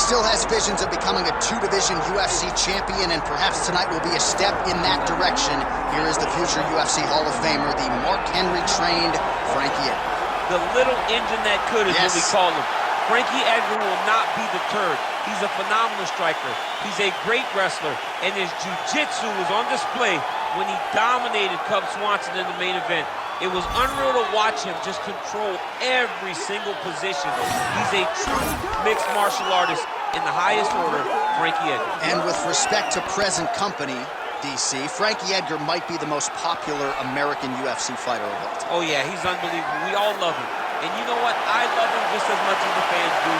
still has visions of becoming a two-division UFC champion, and perhaps tonight will be a step in that direction. Here is the future UFC Hall of Famer, the Mark Henry-trained Frankie Edgar. The little engine that could is what we call him. Frankie Edgar will not be deterred. He's a phenomenal striker. He's a great wrestler, and his jiu-jitsu was on display when he dominated Cub Swanson in the main event. It was unreal to watch him just control every single position. He's a true mixed martial artist in the highest order, Frankie Edgar. And with respect to present company, DC, Frankie Edgar might be the most popular American UFC fighter of all time. Oh yeah, he's unbelievable. We all love him. And you know what? I love him just as much as the fans do.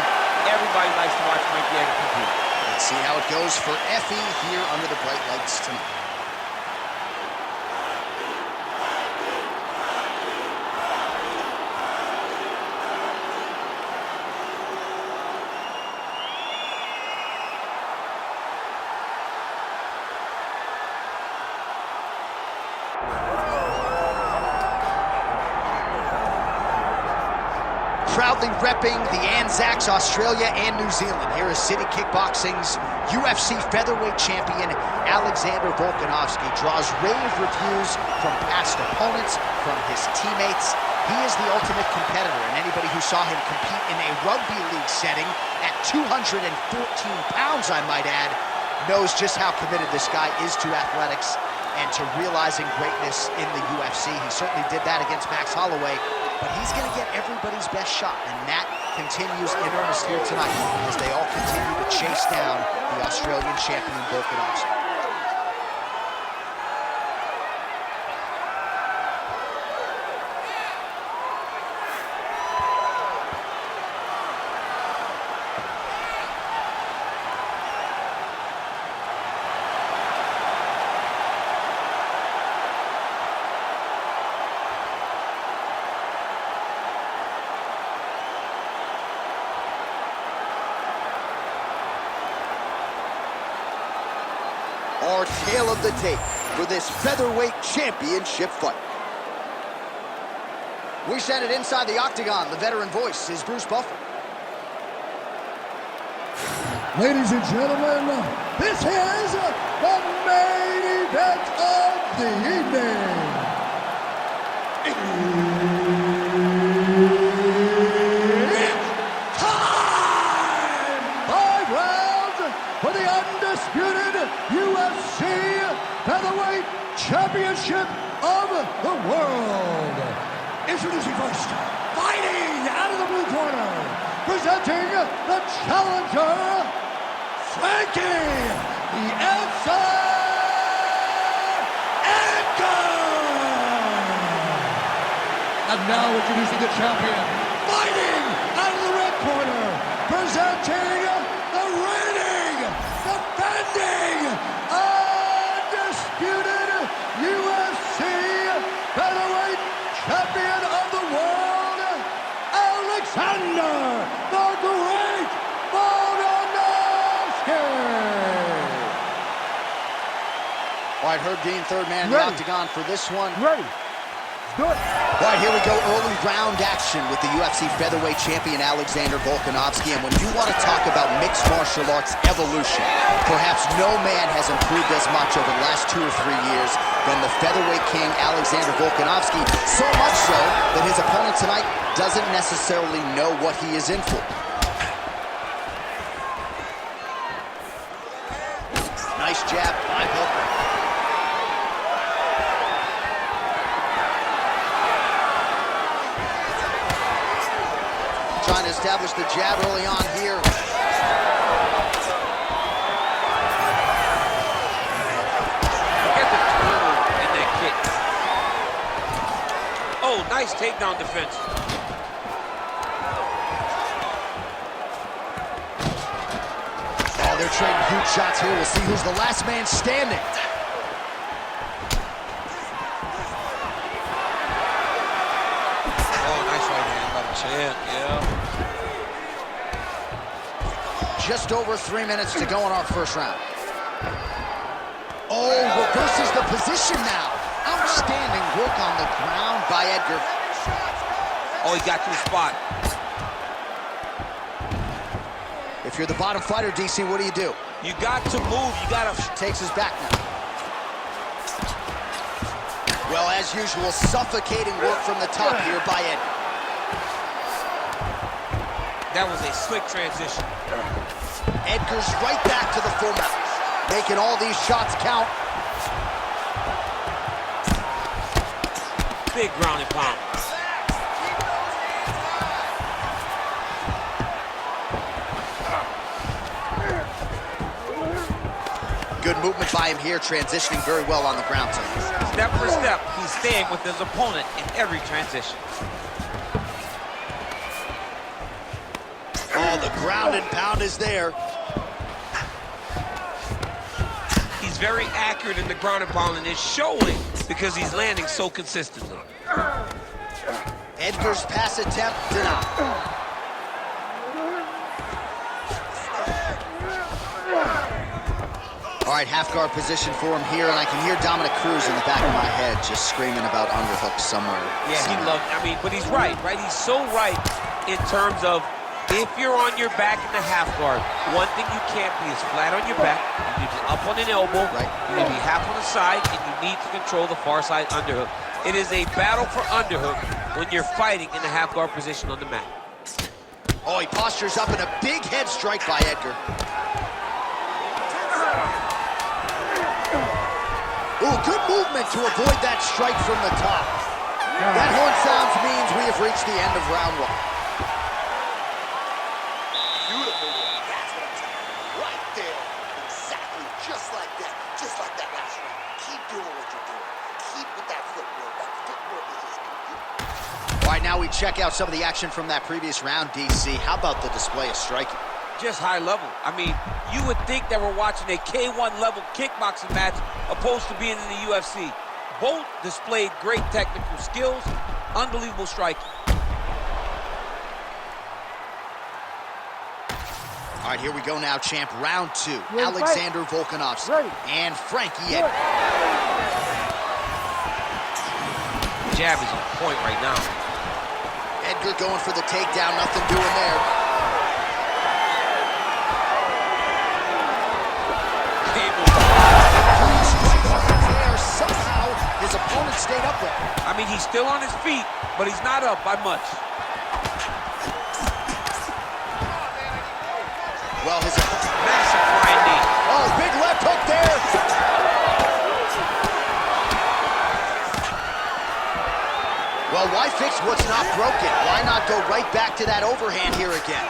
Everybody likes to watch Frankie Edgar compete. Let's see how it goes for Effie here under the bright lights tonight. Proudly repping the Anzacs, Australia and New Zealand. Here is City Kickboxing's UFC featherweight champion, Alexander Volkanovski. Draws rave reviews from past opponents, from his teammates. He is the ultimate competitor, and anybody who saw him compete in a rugby league setting at 214 pounds, I might add, knows just how committed this guy is to athletics and to realizing greatness in the UFC. He certainly did that against Max Holloway. But he's going to get everybody's best shot, and that continues in earnest here tonight as they all continue to chase down the Australian champion, Volkanovski. Our tale of the tape for this featherweight championship fight. We send it inside the octagon. The veteran voice is Bruce Buffer. Ladies and gentlemen, this is the main event of the evening. It's time! 5 rounds for the undisputed UFC Featherweight Championship of the world. Introducing first, fighting out of the blue corner, presenting the challenger, Frankie Edgar. And now introducing the champion, fighting out of the red corner, presenting the reigning, defending, undisputed UFC Featherweight Champion of the world, Alexander the Great Volkanovski. All right, Herb Dean, third man in the octagon for this one. Ready. Good. All right, here we go, early round action with the UFC featherweight champion Alexander Volkanovski. And when you want to talk about mixed martial arts evolution, perhaps no man has improved as much over the last 2 or 3 years than the featherweight king Alexander Volkanovski. So much so that his opponent tonight doesn't necessarily know what he is in for. Nice jab by Volkanovski. Trying to establish the jab early on here. Look at the turtle in that kick. Oh, nice takedown defense. Oh, they're trading huge shots here. We'll see who's the last man standing. Yeah. Just over 3 minutes to go in our first round. Oh, reverses the position now. Outstanding work on the ground by Edgar. Oh, he got to the spot. If If you're the bottom fighter, DC, what do? You got to move. You got to... Takes his back now. Well, as usual, suffocating work from the top here by Edgar. That was a slick transition. Edgar's right back to the full mount, making all these shots count. Big ground and pound. Good movement by him here, transitioning very well on the ground. Step for step, he's staying with his opponent in every transition. Oh, the ground and pound is there. He's very accurate in the ground and pound, and it's showing because he's landing so consistently. Edgar's pass attempt denied. All right, half guard position for him here, and I can hear Dominic Cruz in the back of my head just screaming about underhooks somewhere. Yeah, he loved, I mean, but he's right? He's so right in terms of if you're on your back in the half guard, one thing you can't be is flat on your back. You need to be up on an elbow. Right. You need to be half on the side, and you need to control the far side underhook. It is a battle for underhook when you're fighting in the half guard position on the mat. Oh, he postures up in a big head strike by Edgar. Ooh, good movement to avoid that strike from the top. That horn sounds means we have reached the end of round one. Beautiful one. That's what I'm saying. Right there. Exactly. Just like that. Just like that last round. Keep doing what you're doing. Keep with that footwork. That footwork is just beautiful. All right, now we check out some of the action from that previous round, DC. How about the display of striking? Just high level. I mean, you would think that we're watching a K1 level kickboxing match opposed to being in the UFC. Both displayed great technical skills, unbelievable striking. All right, here we go now, champ. Round two. Alexander Volkanovski and Frankie Edgar. Jab is on point right now. Edgar going for the takedown, nothing doing there. Somehow, his opponent stayed upright. I mean, he's still on his feet, but he's not up by much. Well, his massive flying knee. Oh, big left hook there. Well, why fix what's not broken? Why not go right back to that overhand here again?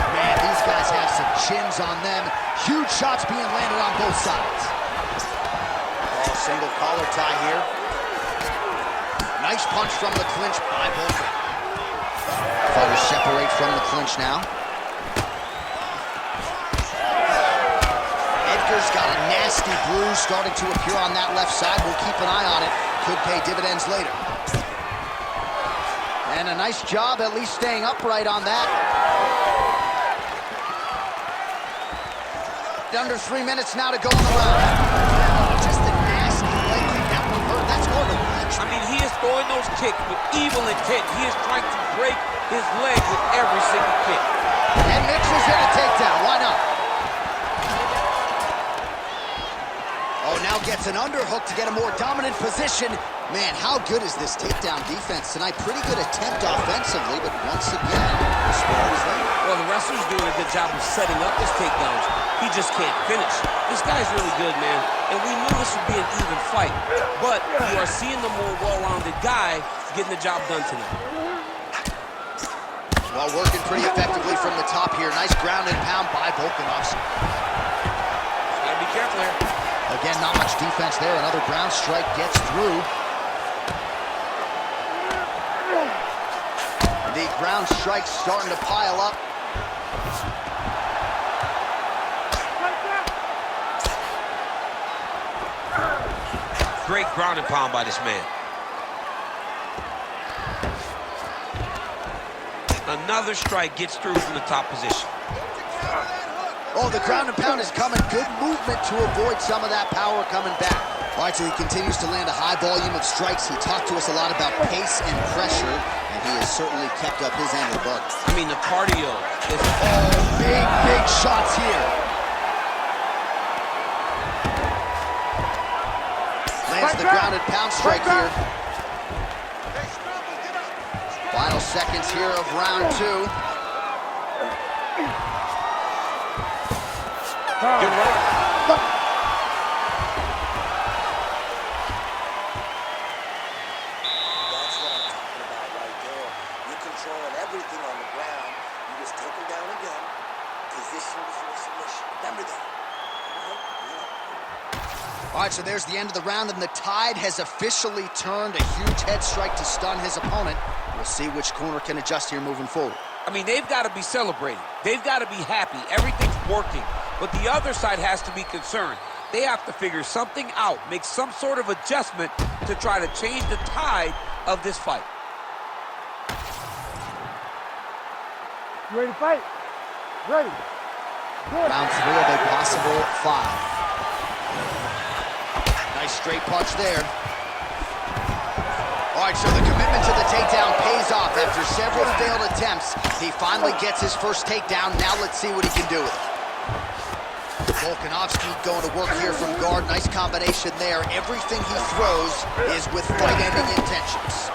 Man, these guys have some chins on them. Huge shots being landed on both sides. Oh, single collar tie here. Nice punch from the clinch by Volkan. Fighters separate from the clinch now. Edgar's got a nasty bruise starting to appear on that left side. We'll keep an eye on it. Could pay dividends later. And a nice job at least staying upright on that. Under 3 minutes now to go in the round. Just a nasty leg kick. That one hurt. That's going to reach. I mean, he is throwing those kicks with evil intent. He is trying to break his leg with every single kick. And mixes in a takedown. Why not? Oh, now gets an underhook to get a more dominant position. Man, how good is this takedown defense tonight? Pretty good attempt offensively, but once again, the score is there. Well, the wrestler's doing a good job of setting up his takedowns. He just can't finish. This guy's really good, man. And we knew this would be an even fight. But you are seeing the more well-rounded guy getting the job done tonight. Well, working pretty effectively from the top here. Nice ground and pound by Volkanovski. Gotta be careful here. Again, not much defense there. Another ground strike gets through. The ground strike's starting to pile up. Great ground and pound by this man. Another strike gets through from the top position. Oh, the ground and pound is coming. Good movement to avoid some of that power coming back. All right, so he continues to land a high volume of strikes. He talked to us a lot about pace and pressure, and he has certainly kept up his end of the bargain. I mean, the cardio is... Oh, big shots here. Lands the grounded pound strike here. Final seconds here of round 2. Good right. Everything on the ground, you just take him down again. Position before submission. Remember that. All right, so there's the end of the round, and the tide has officially turned. A huge head strike to stun his opponent. We'll see which corner can adjust here moving forward. I mean, they've got to be celebrating. They've got to be happy. Everything's working. But the other side has to be concerned. They have to figure something out, make some sort of adjustment to try to change the tide of this fight. You ready to fight? Ready. Good. Round 3 of a possible 5. Nice straight punch there. All right, so the commitment to the takedown pays off. After several failed attempts, he finally gets his first takedown. Now let's see what he can do with it. Volkanovski going to work here from guard. Nice combination there. Everything he throws is with fight-ending intentions.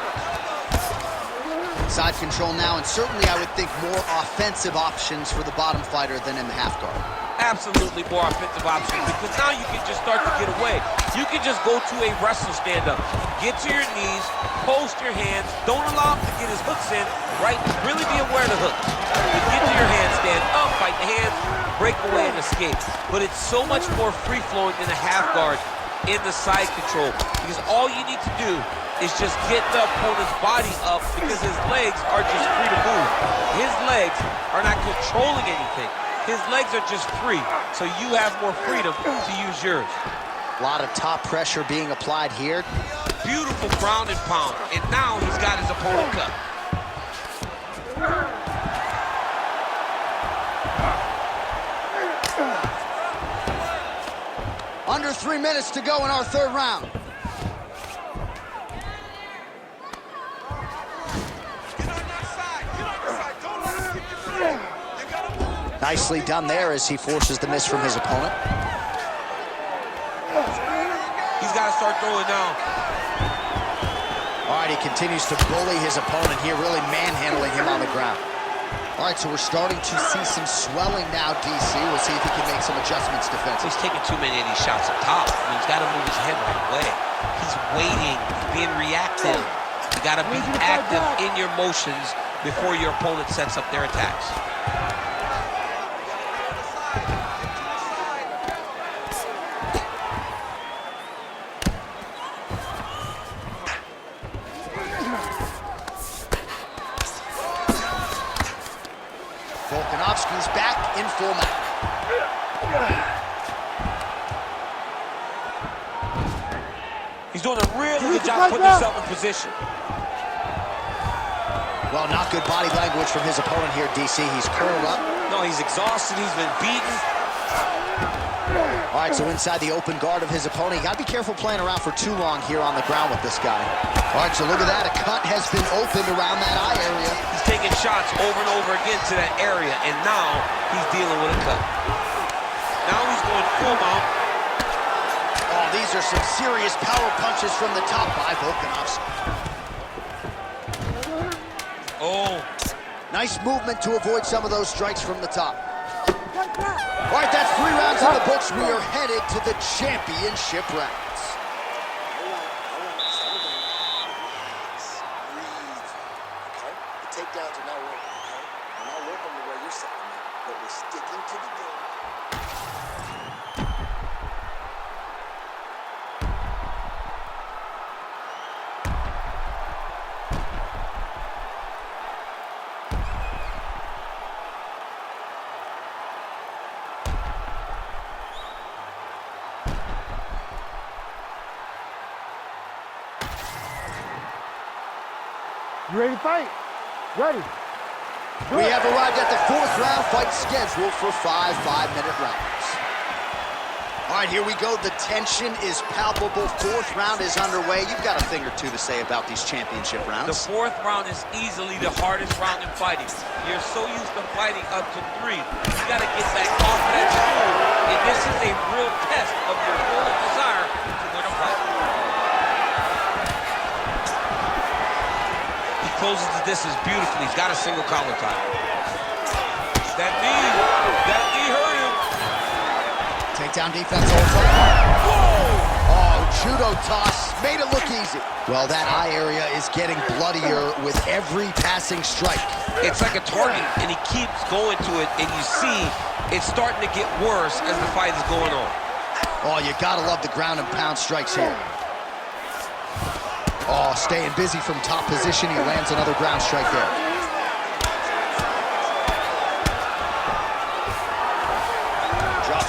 Side control now, and certainly I would think more offensive options for the bottom fighter than in the half guard. Absolutely more offensive options, because now you can just start to get away. You can just go to a wrestle stand-up. Get to your knees, post your hands, don't allow him to get his hooks in, right? Really be aware of the hooks. You get to your hands, stand up, fight the hands, break away and escape. But it's so much more free-flowing than a half guard in the side control, because all you need to do is just get the opponent's body up, because his legs are just free to move. His legs are not controlling anything. His legs are just free, so you have more freedom to use yours. A lot of top pressure being applied here. Beautiful ground and pound, and now he's got his opponent cut. Under 3 minutes to go in our 3rd round. Nicely done there as he forces the miss from his opponent. He's got to start throwing now. All right, he continues to bully his opponent here, really manhandling him on the ground. All right, so we're starting to see some swelling now, DC. We'll see if he can make some adjustments defensively. He's taking too many of these shots up top. I mean, he's got to move his head right away. He's waiting, being reactive. You got to be active in your motions before your opponent sets up their attacks. Volkanovski's back in full mount. He's doing a really good job putting himself in position. Well, not good body language from his opponent here, DC. He's curled up. No, he's exhausted. He's been beaten. All right, so inside the open guard of his opponent. You got to be careful playing around for too long here on the ground with this guy. All right, so look at that. A cut has been opened around that eye area. He's taking shots over and over again to that area, and now he's dealing with a cut. Now he's going full mount. Oh, these are some serious power punches from the top by Volkanovski. Oh. Nice movement to avoid some of those strikes from the top. All right, that's 3 rounds in the books. We are headed to the championship rounds. Breathe. Okay? The takedowns are not working, okay? They're not working the way you're setting them up, but we're sticking to the game. You ready to fight? Ready. We have arrived at the 4th round, fight scheduled for 5 5-minute rounds. All right, here we go. The tension is palpable. Fourth round is underway. You've got a thing or two to say about these championship rounds. The fourth round is easily the hardest round in fighting. You're so used to fighting up to 3. You got to get back off of that stool. And this is a real test of your will and desire to win a fight. He closes the distance beautifully. He's got a single collar tie. That knee hurt him. Takedown defense also. Whoa! Oh, judo toss. Made it look easy. Well, that eye area is getting bloodier with every passing strike. It's like a target, and he keeps going to it, and you see it's starting to get worse as the fight is going on. Oh, you gotta love the ground and pound strikes here. Oh, staying busy from top position. He lands another ground strike there.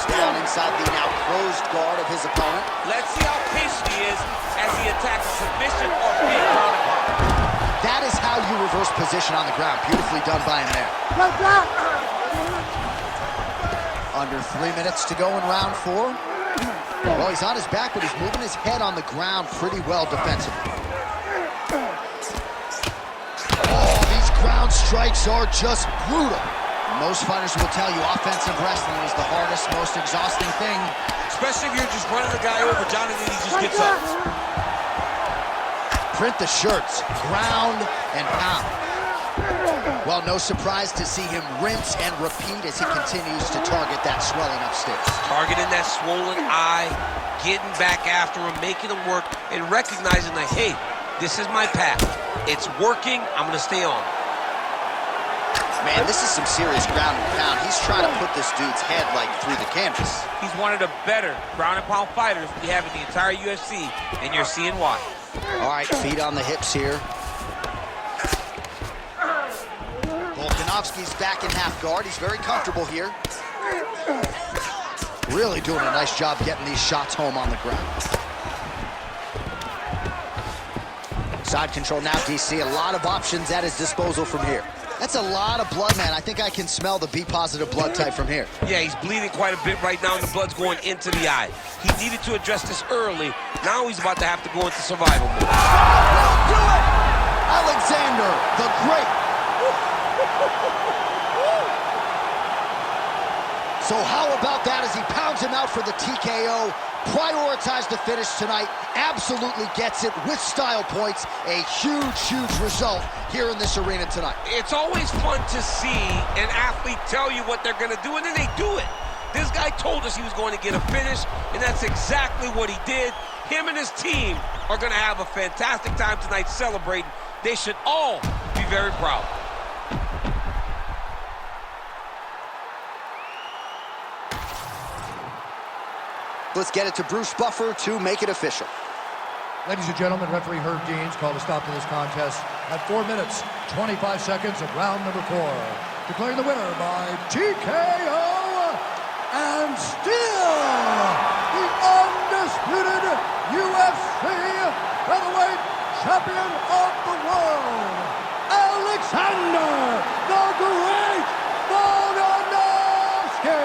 Down inside the now closed guard of his opponent. Let's see how patient he is as he attacks a submission or big ground and pound. That is how you reverse position on the ground. Beautifully done by him there. Under 3 minutes to go in round 4. Well, he's on his back, but he's moving his head on the ground pretty well defensively. Oh, these ground strikes are just brutal. Most fighters will tell you offensive wrestling is the hardest, most exhausting thing. Especially if you're just running the guy over, Jonathan, he just gets up. Print the shirts, ground and pound. Well, no surprise to see him rinse and repeat as he continues to target that swelling upstairs. Targeting that swollen eye, getting back after him, making him work, and recognizing that, hey, this is my path. It's working, I'm gonna stay on. Man, this is some serious ground and pound. He's trying to put this dude's head, like, through the canvas. He's one of the better ground and pound fighters we have in the entire UFC, and you're seeing why. All right, feet on the hips here. Volkanovski's back in half guard. He's very comfortable here. Really doing a nice job getting these shots home on the ground. Side control now, DC. A lot of options at his disposal from here. That's a lot of blood, man. I think I can smell the B-positive blood type from here. Yeah, he's bleeding quite a bit right now, and the blood's going into the eye. He needed to address this early. Now he's about to have to go into survival mode. Do it! Alexander the Great. So how about that as he pounds him out for the TKO? Prioritized the finish tonight. Absolutely gets it with style points. A huge, huge result here in this arena tonight. It's always fun to see an athlete tell you what they're going to do, and then they do it. This guy told us he was going to get a finish, and that's exactly what he did. Him and his team are going to have a fantastic time tonight celebrating. They should all be very proud. Let's get it to Bruce Buffer to make it official. Ladies and gentlemen, referee Herb Deans called a stop to this contest at 4 minutes, 25 seconds of round number 4. Declaring the winner by TKO and still the undisputed UFC featherweight champion of the world, Alexander the Great Volkanovski.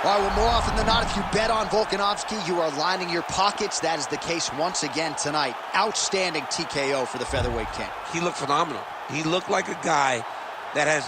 All right, well, more often than not, if you bet on Volkanovski, you are lining your pockets. That is the case once again tonight. Outstanding TKO for the featherweight king. He looked phenomenal. He looked like a guy that has